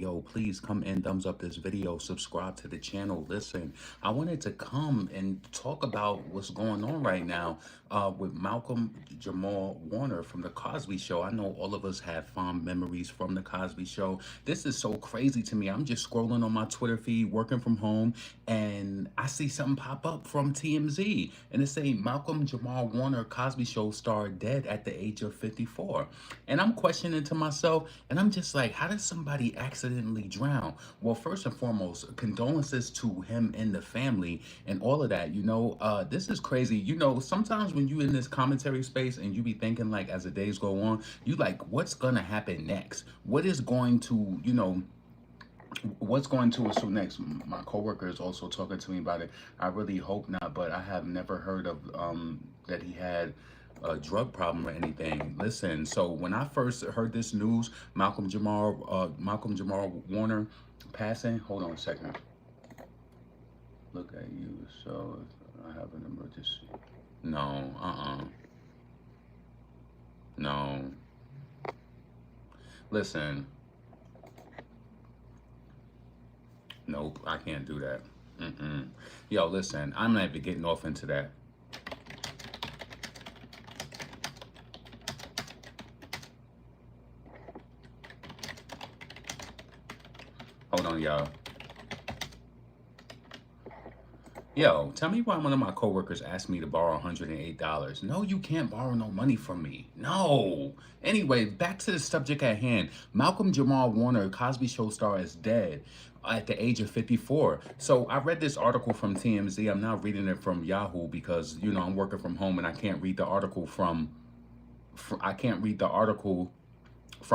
yo, please come and thumbs up this video, subscribe to the channel. Listen, I wanted to come and talk about what's going on right now with Malcolm-Jamal Warner from the Cosby Show. I know all of us have fond memories from the Cosby Show. This is so crazy to me. I'm just scrolling on my Twitter feed, working from home, and I see something pop up from TMZ, and it's saying Malcolm-Jamal Warner Cosby Show star dead at the age of 54. And I'm questioning to myself, and I'm just like, how does somebody accidentally drown? Well, first and foremost, condolences to him and the family and all of that. This is crazy. Sometimes when you in this commentary space and you be thinking, like, as the days go on, you like, what's gonna happen next? What is going to, what's going to ensue next? My coworker is also talking to me about it. I really hope not, but I have never heard of that he had a drug problem or anything. Listen, so when I first heard this news, Malcolm Jamal Warner passing. Hold on a second. Look at you. So I have an emergency. No, no. Listen. Nope, I can't do that. Yo, listen, I'm not even getting off into that. Hold on, y'all. Yo, tell me why one of my coworkers asked me to borrow $108. No, you can't borrow no money from me. No. Anyway, back to the subject at hand. Malcolm-Jamal Warner, Cosby Show star, is dead at the age of 54. So I read this article from TMZ. I'm not reading it from Yahoo because, I'm working from home and I can't read the article from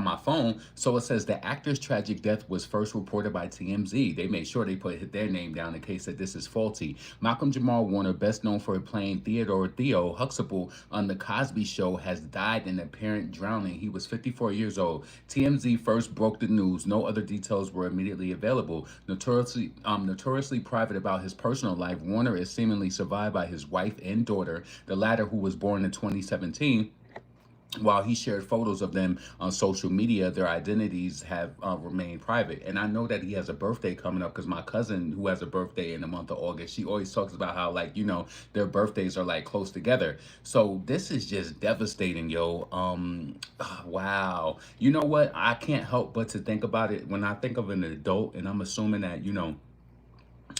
my phone. So it says the actor's tragic death was first reported by TMZ. They made sure they put their name down in case that this is faulty. Malcolm-Jamal Warner, best known for playing Theo Huxtable on The Cosby Show, has died in apparent drowning. He was 54 years old. TMZ first broke the news. No other details were immediately available. Notoriously private about his personal life, Warner is seemingly survived by his wife and daughter, the latter who was born in 2017. While he shared photos of them on social media, their identities have remained private. And I know that he has a birthday coming up because my cousin, who has a birthday in the month of August, she always talks about how, like, their birthdays are like close together. So this is just devastating, yo. Wow. You know what? I can't help but to think about it when I think of an adult, and I'm assuming that,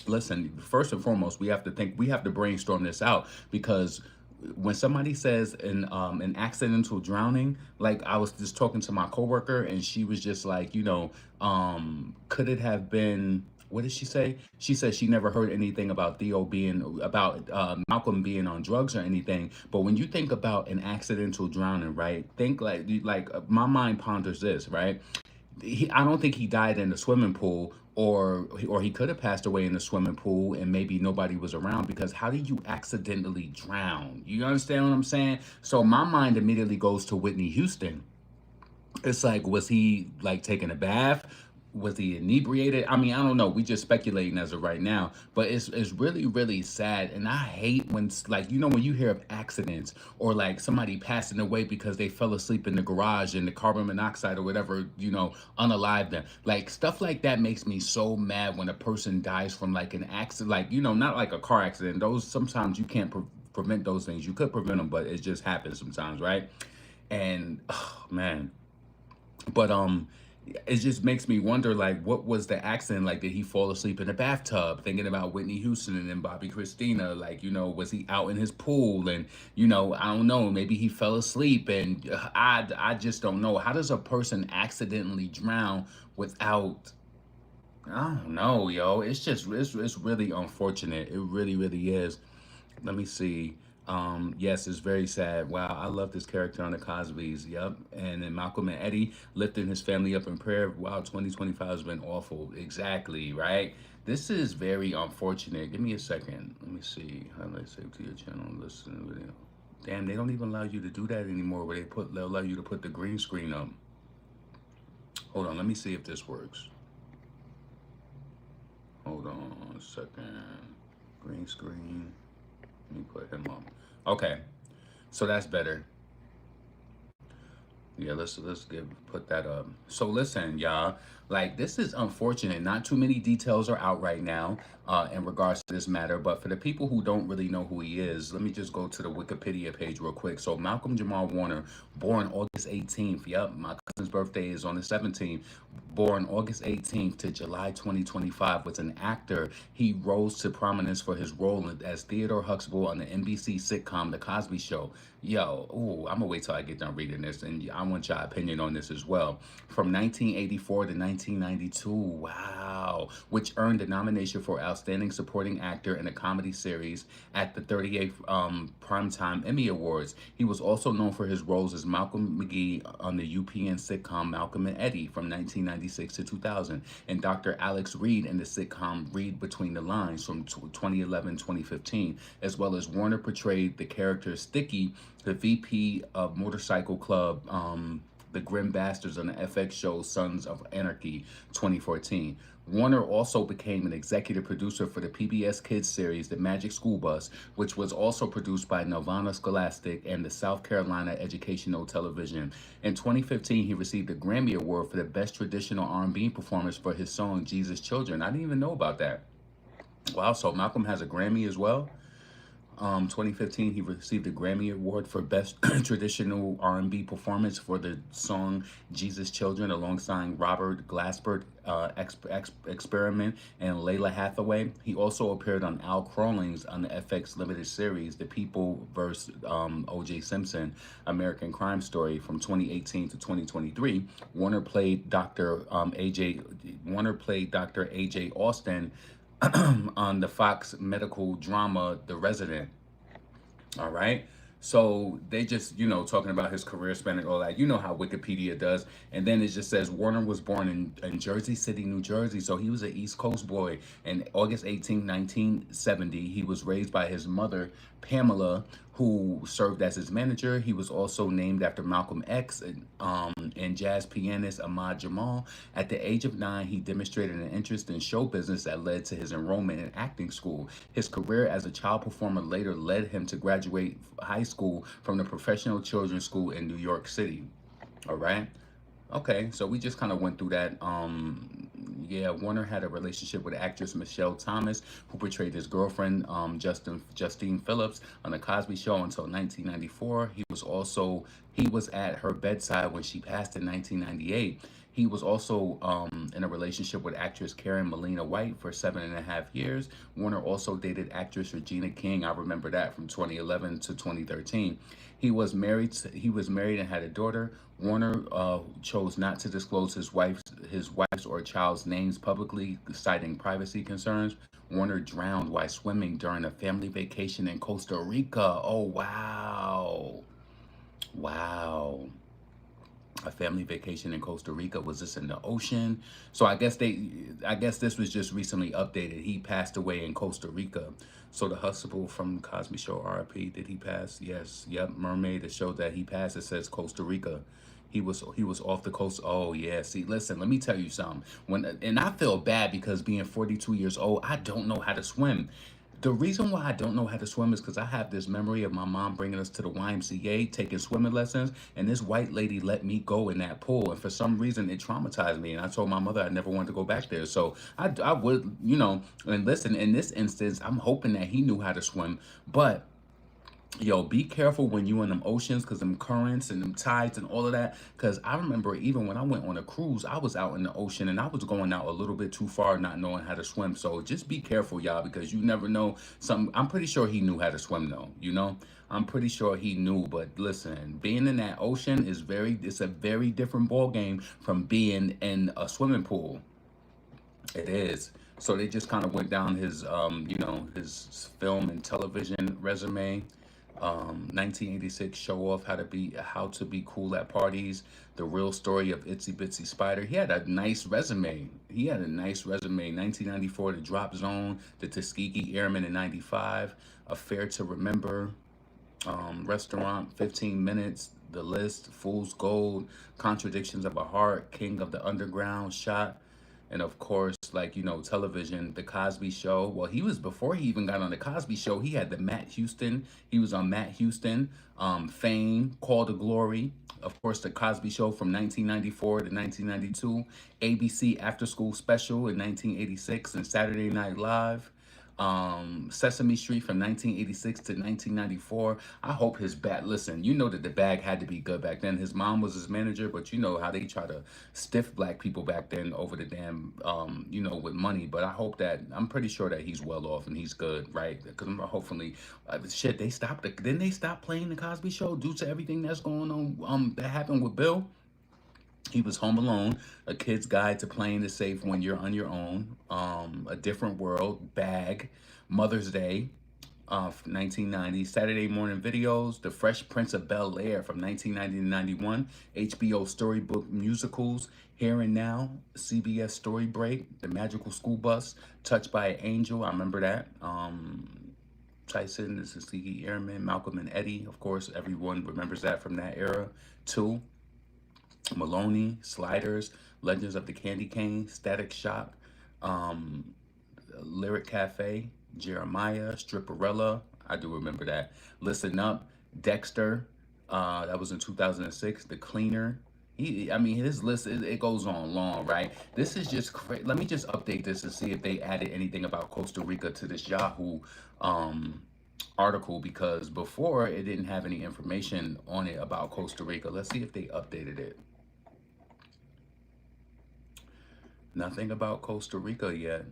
listen, first and foremost, we have to brainstorm this out, because when somebody says an accidental drowning, like I was just talking to my coworker and she was just like, could it have been, what did she say? She said she never heard anything about Malcolm being on drugs or anything. But when you think about an accidental drowning, right? Think my mind ponders this, right? I don't think he died in the swimming pool, or he could have passed away in the swimming pool and maybe nobody was around, because how do you accidentally drown? You understand what I'm saying? So my mind immediately goes to Whitney Houston. It's like, was he like taking a bath? Was he inebriated? I mean, I don't know. We just speculating as of right now, but it's really, really sad. And I hate when, like, when you hear of accidents or like somebody passing away because they fell asleep in the garage and the carbon monoxide or whatever, unalived them. Like, stuff like that makes me so mad when a person dies from like an accident, like, not like a car accident. Those, sometimes you can't prevent those things. You could prevent them, but it just happens sometimes, right? And, oh, man. But it just makes me wonder, like, what was the accident? Like, did he fall asleep in a bathtub? Thinking about Whitney Houston and then Bobby Christina, like, was he out in his pool? And, I don't know, maybe he fell asleep, and I just don't know. How does a person accidentally drown without, I don't know, yo. It's just, it's really unfortunate. It really, really is. Let me see. Yes, it's very sad. Wow, I love this character on the Cosbys. Yep. And then Malcolm and Eddie lifting his family up in prayer. Wow, 2025 has been awful. Exactly, right? This is very unfortunate. Give me a second. Let me see. Highlight save to your channel. Listen to the video. Damn, they don't even allow you to do that anymore, where they'll allow you to put the green screen up. Hold on, let me see if this works. Hold on a second. Green screen. Let me put him on. Okay, so that's better. Yeah, let's put that up. So listen, y'all. Like, this is unfortunate. Not too many details are out right now in regards to this matter. But for the people who don't really know who he is, let me just go to the Wikipedia page real quick. So, Malcolm Jamal Warner, born August 18th. Yep, my cousin's birthday is on the 17th. Born August 18th to July 2025, was an actor. He rose to prominence for his role as Theodore Huxtable on the NBC sitcom The Cosby Show. Yo, ooh, I'm gonna wait till I get done reading this, and I want your opinion on this as well. From 1984 to 1992, wow, which earned a nomination for Outstanding Supporting Actor in a Comedy Series at the 38th Primetime Emmy Awards. He was also known for his roles as Malcolm McGee on the UPN sitcom Malcolm and Eddie from 1996 to 2000, and Dr. Alex Reed in the sitcom Read Between the Lines from 2011-2015, as well as Warner portrayed the character Sticky, the VP of Motorcycle Club, the Grim Bastards on the FX show Sons of Anarchy 2014. Warner also became an executive producer for the PBS Kids series The Magic School Bus, which was also produced by Nelvana Scholastic and the South Carolina Educational Television. In 2015, he received a Grammy Award for the Best Traditional R&B Performance for his song Jesus Children. I didn't even know about that. Wow, so Malcolm has a Grammy as well. 2015, he received a Grammy Award for Best Traditional R&B Performance for the song Jesus Children alongside Robert Glasper, Experiment, and Layla Hathaway. He also appeared on Al Crawling's on the FX limited series The People vs. O.J. Simpson, American Crime Story from 2018 to 2023. Warner played Dr. A.J. Austin on the Fox medical drama The Resident. All right. So they just, talking about his career spanning all that. You know how Wikipedia does. And then it just says Warner was born in Jersey City, New Jersey. So he was an East Coast boy. And August 18, 1970, he was raised by his mother, Pamela, who served as his manager. He was also named after Malcolm X and jazz pianist Ahmad Jamal. At the age of 9, he demonstrated an interest in show business that led to his enrollment in acting school. His career as a child performer later led him to graduate high school from the Professional Children's School in New York City. All right. Okay, so we just kind of went through that. Yeah, Warner had a relationship with actress Michelle Thomas, who portrayed his girlfriend, Justine Phillips, on the Cosby Show until 1994. He was at her bedside when she passed in 1998. He was also in a relationship with actress Karen Molina White for 7.5 years. Warner also dated actress Regina King. I remember that from 2011 to 2013. He was married and had a daughter. Warner chose not to disclose his wife's or child's names publicly, citing privacy concerns. Warner drowned while swimming during a family vacation in Costa Rica. Oh wow. Wow. A family vacation in Costa Rica. Was this in the ocean? So I guess this was just recently updated. He passed away in Costa Rica. So the Huxtable from Cosby Show, RIP, did he pass? Yes. Yep. Mermaid. It showed that he passed. It says Costa Rica. He was off the coast. Oh yeah. See, listen, let me tell you something. And I feel bad because being 42 years old, I don't know how to swim. The reason why I don't know how to swim is because I have this memory of my mom bringing us to the YMCA, taking swimming lessons, and this white lady let me go in that pool. And for some reason, it traumatized me. And I told my mother I never wanted to go back there. So I would, and listen, in this instance, I'm hoping that he knew how to swim. But yo, be careful when you in them oceans, because them currents and them tides and all of that. Because I remember even when I went on a cruise, I was out in the ocean and I was going out a little bit too far, not knowing how to swim. So just be careful, y'all, because you never know. I'm pretty sure he knew how to swim, though. I'm pretty sure he knew. But listen, being in that ocean it's a very different ball game from being in a swimming pool. It is. So they just kind of went down his film and television resume. 1986 show off how to be cool at parties. The real story of Itsy Bitsy Spider. He had a nice resume. 1994, The Drop Zone, The Tuskegee Airmen in '95, Affair to Remember, Restaurant, 15 Minutes, The List, Fool's Gold, Contradictions of a Heart, King of the Underground, Shot. And of course, like, television, the Cosby Show. Well, he was, before he even got on the Cosby Show, he had the Matt Houston. He was on Matt Houston, Fame, Call to Glory. Of course, the Cosby Show from 1994 to 1992, ABC After School Special in 1986, and Saturday Night Live. Sesame Street from 1986 to 1994. I hope his bag, listen, you know that the bag had to be good back then. His mom was his manager, but you know how they try to stiff black people back then over the damn, with money. But I hope that, I'm pretty sure that he's well off and he's good, right? Because hopefully, shit, didn't they stop playing the Cosby Show due to everything that's going on, that happened with Bill? He was Home Alone, A Kid's Guide to Playing it Safe When You're on Your Own, A Different World, Bag, Mother's Day, 1990, Saturday Morning Videos, The Fresh Prince of Bel-Air from 1990 to 91, HBO Storybook Musicals, Here and Now, CBS Story Break, The Magical School Bus, Touched by an Angel, I remember that. Tyson, this is Tuskegee Airmen, Malcolm and Eddie, of course, everyone remembers that from that era, too. Maloney, Sliders, Legends of the Candy Cane, Static Shock, um, Lyric Cafe, Jeremiah, Stripperella, I do remember that. Listen Up, Dexter, that was in 2006. The Cleaner. I mean, his list, it goes on long, right? This is just crazy. Let me just update this and see if they added anything about Costa Rica to this Yahoo article, because before it didn't have any information on it about Costa Rica. Let's see if they updated it. Nothing about Costa Rica yet.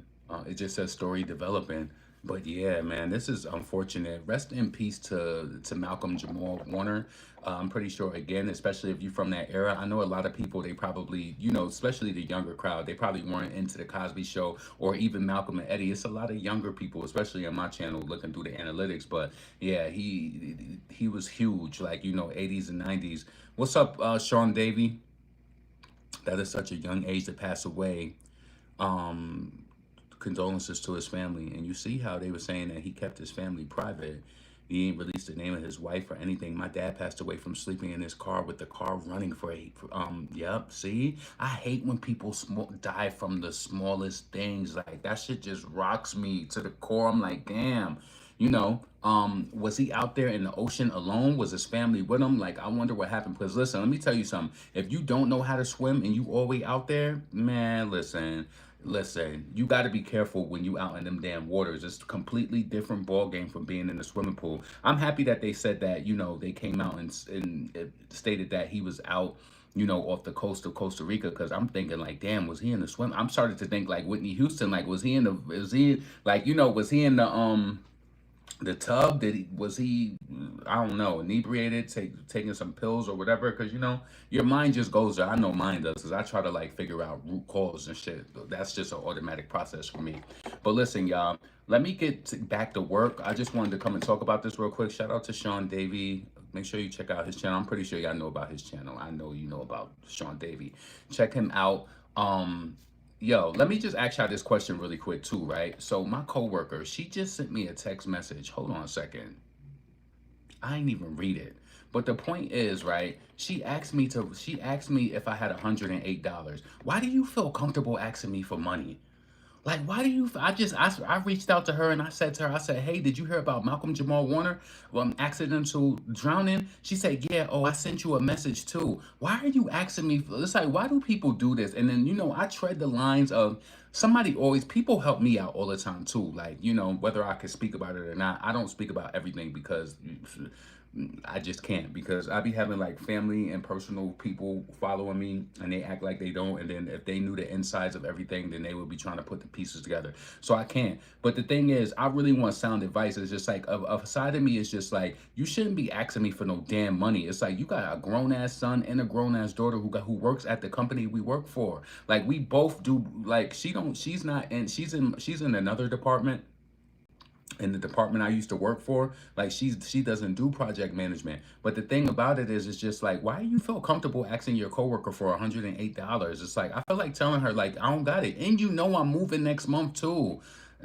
It just says story developing. But yeah, man, this is unfortunate. Rest in peace to Malcolm-Jamal Warner. I'm pretty sure, again, especially if you're from that era, I know a lot of people, they probably, especially the younger crowd, they probably weren't into the Cosby Show or even Malcolm and Eddie. It's a lot of younger people, especially on my channel, looking through the analytics. But yeah, he was huge, like, 80s and 90s. What's up, Sean Davey? That is such a young age to pass away. Um, Condolences to his family. And you see how they were saying that he kept his family private. He ain't released the name of his wife or anything. My dad passed away from sleeping in his car with the car running yep, see? I hate when people die from the smallest things. Like, that shit just rocks me to the core. I'm like, damn. Was he out there in the ocean alone? Was his family with him? Like, I wonder what happened. Because listen, let me tell you something. If you don't know how to swim and you all the way out there, man, listen, you got to be careful when you out in them damn waters. It's a completely different ball game from being in the swimming pool. I'm happy that they said that, they came out and it stated that he was out, off the coast of Costa Rica, because I'm thinking like, damn, was he in the swim? I'm starting to think like Whitney Houston, like, was he like, was he in the tub? Was he, I don't know, inebriated, taking some pills or whatever? Because your mind just goes there. I know mine does, because I try to like figure out root cause and shit. That's just an automatic process for me. But listen, y'all, let me get back to work. I just wanted to come and talk about this real quick. Shout out to Sean Davey. Make sure you check out his channel. I'm pretty sure y'all know about his channel. I know you know about Sean Davey. Check him out. Yo, let me just ask y'all this question really quick too, right? So my coworker, she just sent me a text message. Hold on a second. I ain't even read it. But the point is, right? She asked me if I had $108. Why do you feel comfortable asking me for money? Like, why do you? I reached out to her and I said to her, I said, hey, did you hear about Malcolm-Jamal Warner, accidental drowning? She said, yeah. Oh, I sent you a message too. Why are you asking me? It's like, why do people do this? And then, I tread the lines of people help me out all the time too. Like, whether I can speak about it or not, I don't speak about everything because I just can't, because I be having like family and personal people following me and they act like they don't. And then if they knew the insides of everything, then they would be trying to put the pieces together. So I can't. But the thing is, I really want sound advice. It's just like a side of me is just like, you shouldn't be asking me for no damn money. It's like, you got a grown ass son and a grown ass daughter who works at the company we work for. Like, we both do. Like, she's in another department, in the department I used to work for. Like, she doesn't do project management. But the thing about it is, it's just like, why do you feel comfortable asking your coworker for $108? It's like, I feel like telling her, like, I don't got it. And I'm moving next month too.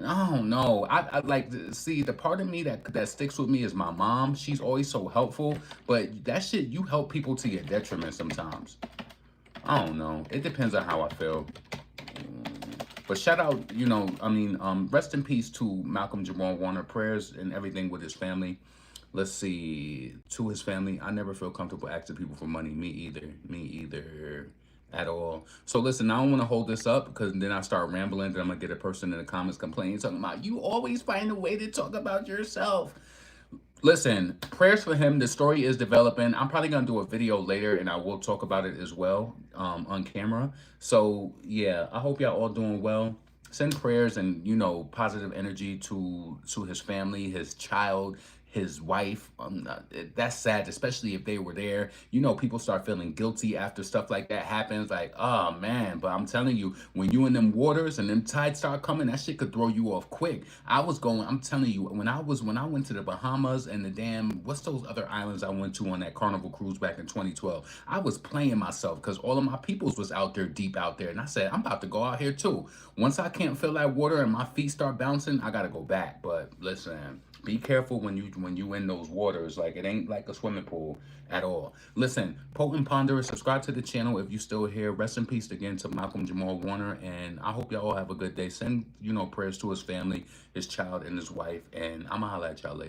I don't know. I like, see, the part of me that sticks with me is my mom. She's always so helpful. But that shit, you help people to your detriment sometimes. I don't know. It depends on how I feel. But shout out, rest in peace to Malcolm Jamal Warner. Prayers and everything with his family. Let's see, to his family. I never feel comfortable asking people for money. Me either. Me either. At all. So listen, I don't want to hold this up because then I start rambling. Then I'm gonna get a person in the comments complaining, talking about you always find a way to talk about yourself. Listen, prayers for him. The story is developing. I'm probably gonna do a video later, and I will talk about it as well on camera. So yeah, I hope y'all all doing well. Send prayers and positive energy to his family, his child, his wife. That's sad, especially if they were there. People start feeling guilty after stuff like that happens. Like, oh man, but I'm telling you, when you in them waters and them tides start coming, that shit could throw you off quick. I'm telling you, when I went to the Bahamas and the damn, what's those other islands I went to on that Carnival cruise back in 2012? I was playing myself because all of my peoples was out there deep out there, and I said I'm about to go out here too. Once I can't feel that water and my feet start bouncing, I gotta go back. But listen, be careful when you in those waters. Like, it ain't like a swimming pool at all. Listen, Potent Ponderer, subscribe to the channel if you still here. Rest in peace again to Malcolm Jamal Warner, and I hope y'all all have a good day. Send prayers to his family, his child, and his wife, and I'ma holla at y'all later.